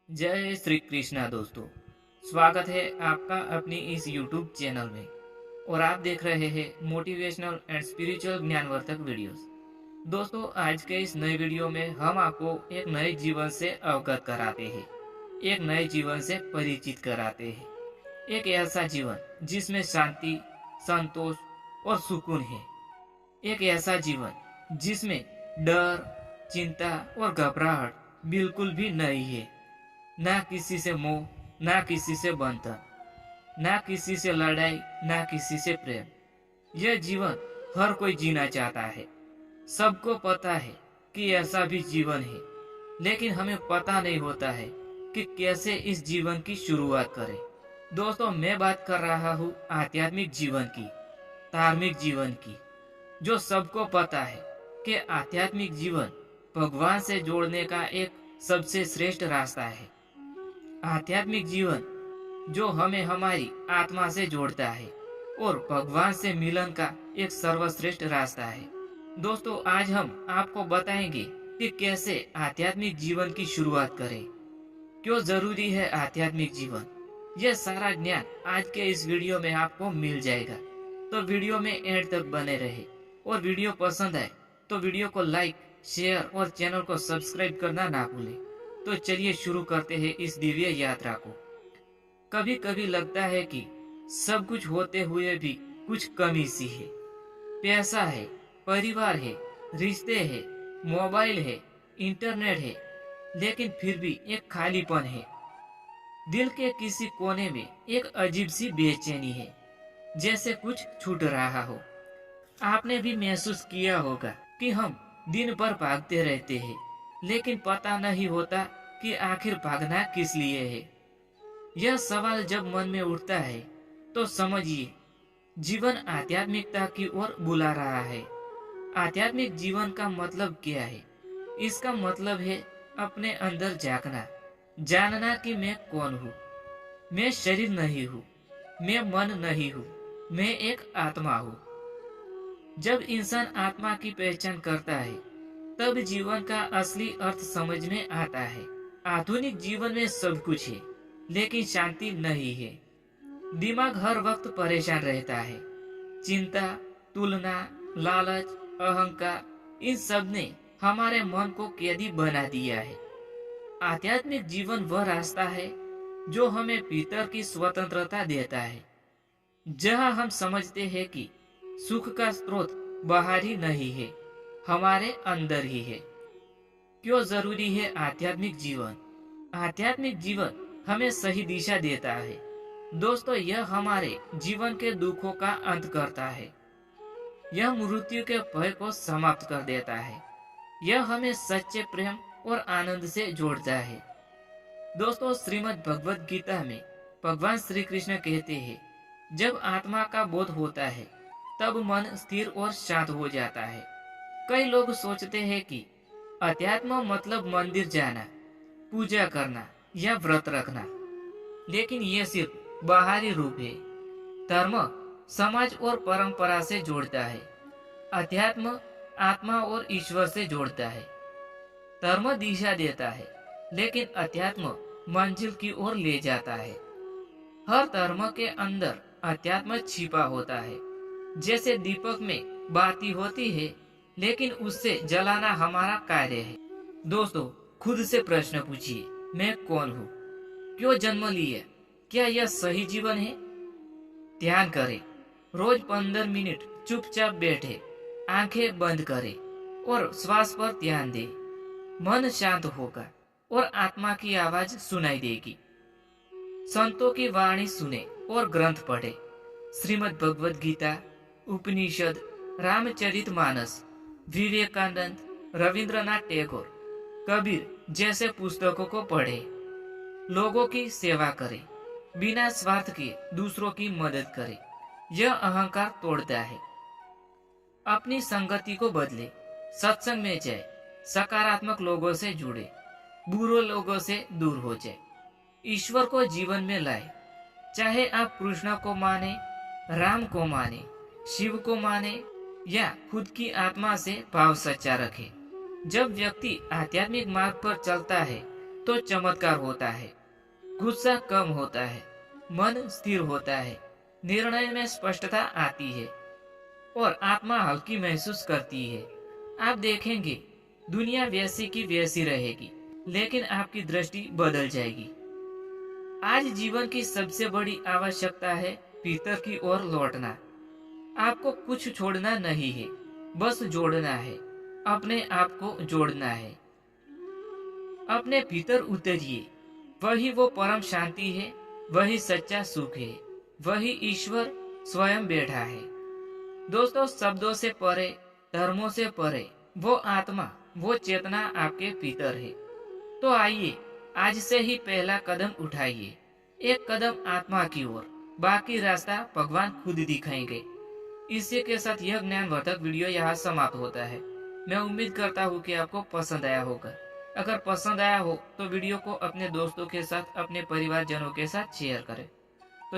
जय श्री कृष्णा दोस्तों। स्वागत है आपका अपनी इस YouTube चैनल में और आप देख रहे हैं मोटिवेशनल एंड स्पिरिचुअल ज्ञानवर्धक वीडियोस। दोस्तों, आज के इस नए वीडियो में हम आपको एक नए जीवन से अवगत कराते हैं, एक नए जीवन से परिचित कराते हैं। एक ऐसा जीवन जिसमें शांति, संतोष और सुकून है। एक ऐसा जीवन जिसमें डर, चिंता और घबराहट बिल्कुल भी नहीं है। ना किसी से मोह, ना किसी से बंधन, ना किसी से लड़ाई, ना किसी से प्रेम। यह जीवन हर कोई जीना चाहता है। सबको पता है कि ऐसा भी जीवन है, लेकिन हमें पता नहीं होता है कि कैसे इस जीवन की शुरुआत करें। दोस्तों, मैं बात कर रहा हूँ आध्यात्मिक जीवन की, धार्मिक जीवन की। जो सबको पता है कि आध्यात्मिक जीवन भगवान से जोड़ने का एक सबसे श्रेष्ठ रास्ता है। आध्यात्मिक जीवन जो हमें हमारी आत्मा से जोड़ता है और भगवान से मिलन का एक सर्वश्रेष्ठ रास्ता है। दोस्तों, आज हम आपको बताएंगे कि कैसे आध्यात्मिक जीवन की शुरुआत करें, क्यों जरूरी है आध्यात्मिक जीवन। यह सारा ज्ञान आज के इस वीडियो में आपको मिल जाएगा, तो वीडियो में एंड तक बने रहे। और वीडियो पसंद आए तो वीडियो को लाइक, शेयर और चैनल को सब्सक्राइब करना ना भूलें। तो चलिए शुरू करते हैं इस दिव्य यात्रा को। कभी कभी लगता है कि सब कुछ होते हुए भी कुछ कमी सी है। पैसा है, परिवार है, रिश्ते है, मोबाइल है, इंटरनेट है, लेकिन फिर भी एक खालीपन है। दिल के किसी कोने में एक अजीब सी बेचैनी है, जैसे कुछ छूट रहा हो। आपने भी महसूस किया होगा कि हम दिन भर भागते रहते हैं, लेकिन पता नहीं होता कि आखिर भागना किस लिए है। यह सवाल जब मन में उठता है तो समझिए जीवन आध्यात्मिकता की ओर बुला रहा है। आध्यात्मिक जीवन का मतलब क्या है? इसका मतलब है अपने अंदर झांकना, जानना कि मैं कौन हूँ। मैं शरीर नहीं हूँ, मैं मन नहीं हूँ, मैं एक आत्मा हूँ। जब इंसान आत्मा की पहचान करता है तब जीवन का असली अर्थ समझ में आता है। आधुनिक जीवन में सब कुछ है, लेकिन शांति नहीं है। दिमाग हर वक्त परेशान रहता है। चिंता, तुलना, लालच, अहंकार, इन सब ने हमारे मन को कैदी बना दिया है। आध्यात्मिक जीवन वह रास्ता है जो हमें भीतर की स्वतंत्रता देता है, जहां हम समझते हैं कि सुख का स्रोत बाहर ही नहीं है, हमारे अंदर ही है। क्यों जरूरी है आध्यात्मिक जीवन? आध्यात्मिक जीवन हमें सही दिशा देता है। दोस्तों, यह हमारे जीवन के दुखों का अंत करता है। यह मृत्यु के भय को समाप्त कर देता है। यह हमें सच्चे प्रेम और आनंद से जोड़ता है। दोस्तों, श्रीमद् भगवद गीता में भगवान श्री कृष्ण कहते हैं, जब आत्मा का बोध होता है तब मन स्थिर और शांत हो जाता है। कई लोग सोचते हैं कि अध्यात्म मतलब मंदिर जाना, पूजा करना या व्रत रखना, लेकिन यह सिर्फ बाहरी रूप है। धर्म समाज और परंपरा से जोड़ता है, अध्यात्म आत्मा और ईश्वर से जोड़ता है। धर्म दिशा देता है, लेकिन अध्यात्म मंजिल की ओर ले जाता है। हर धर्म के अंदर अध्यात्म छिपा होता है। जैसे दीपक में बाती होती है, लेकिन उससे जलाना हमारा कार्य है। दोस्तों, खुद से प्रश्न पूछिए, मैं कौन हूँ? क्यों जन्म लिया? क्या यह सही जीवन है? ध्यान करें। रोज 15 मिनट चुपचाप बैठे, आंखें बंद करें और श्वास पर ध्यान दें। मन शांत होगा और आत्मा की आवाज सुनाई देगी। संतों की वाणी सुने और ग्रंथ पढ़े। श्रीमद् भगवद गीता, उपनिषद, रामचरितमानस, विवेकानंद, रविंद्रनाथ टैगोर, कबीर जैसे पुस्तकों को पढ़े। लोगों की सेवा करें, बिना स्वार्थ के दूसरों की मदद करें। यह अहंकार तोड़ता है। अपनी संगति को बदले, सत्संग में जाए, सकारात्मक लोगों से जुड़े, बुरे लोगों से दूर हो जाए। ईश्वर को जीवन में लाए। चाहे आप कृष्ण को माने, राम को माने, शिव को माने या खुद की आत्मा से भाव सच्चा रखे। जब व्यक्ति आध्यात्मिक मार्ग पर चलता है तो चमत्कार होता है, गुस्सा कम होता है, मन स्थिर होता है, निर्णय में स्पष्टता आती है और आत्मा हल्की महसूस करती है। आप देखेंगे दुनिया वैसी की वैसी रहेगी, लेकिन आपकी दृष्टि बदल जाएगी। आज जीवन की सबसे बड़ी आवश्यकता है भीतर की ओर लौटना। आपको कुछ छोड़ना नहीं है, बस जोड़ना है, अपने आप को जोड़ना है। अपने भीतर उतरिए, वही वो परम शांति है, वही सच्चा सुख है, वही ईश्वर स्वयं बैठा है। दोस्तों, शब्दों से परे, धर्मों से परे वो आत्मा, वो चेतना आपके भीतर है। तो आइए आज से ही पहला कदम उठाइए, एक कदम आत्मा की ओर, बाकी रास्ता भगवान खुद दिखाएंगे। इसी के साथ यह ज्ञानवर्धक वीडियो यहाँ समाप्त होता है। मैं उम्मीद करता हूँ कि आपको पसंद आया होगा। अगर पसंद आया हो तो वीडियो को अपने दोस्तों के साथ, अपने परिवारजनों के साथ शेयर करें। तो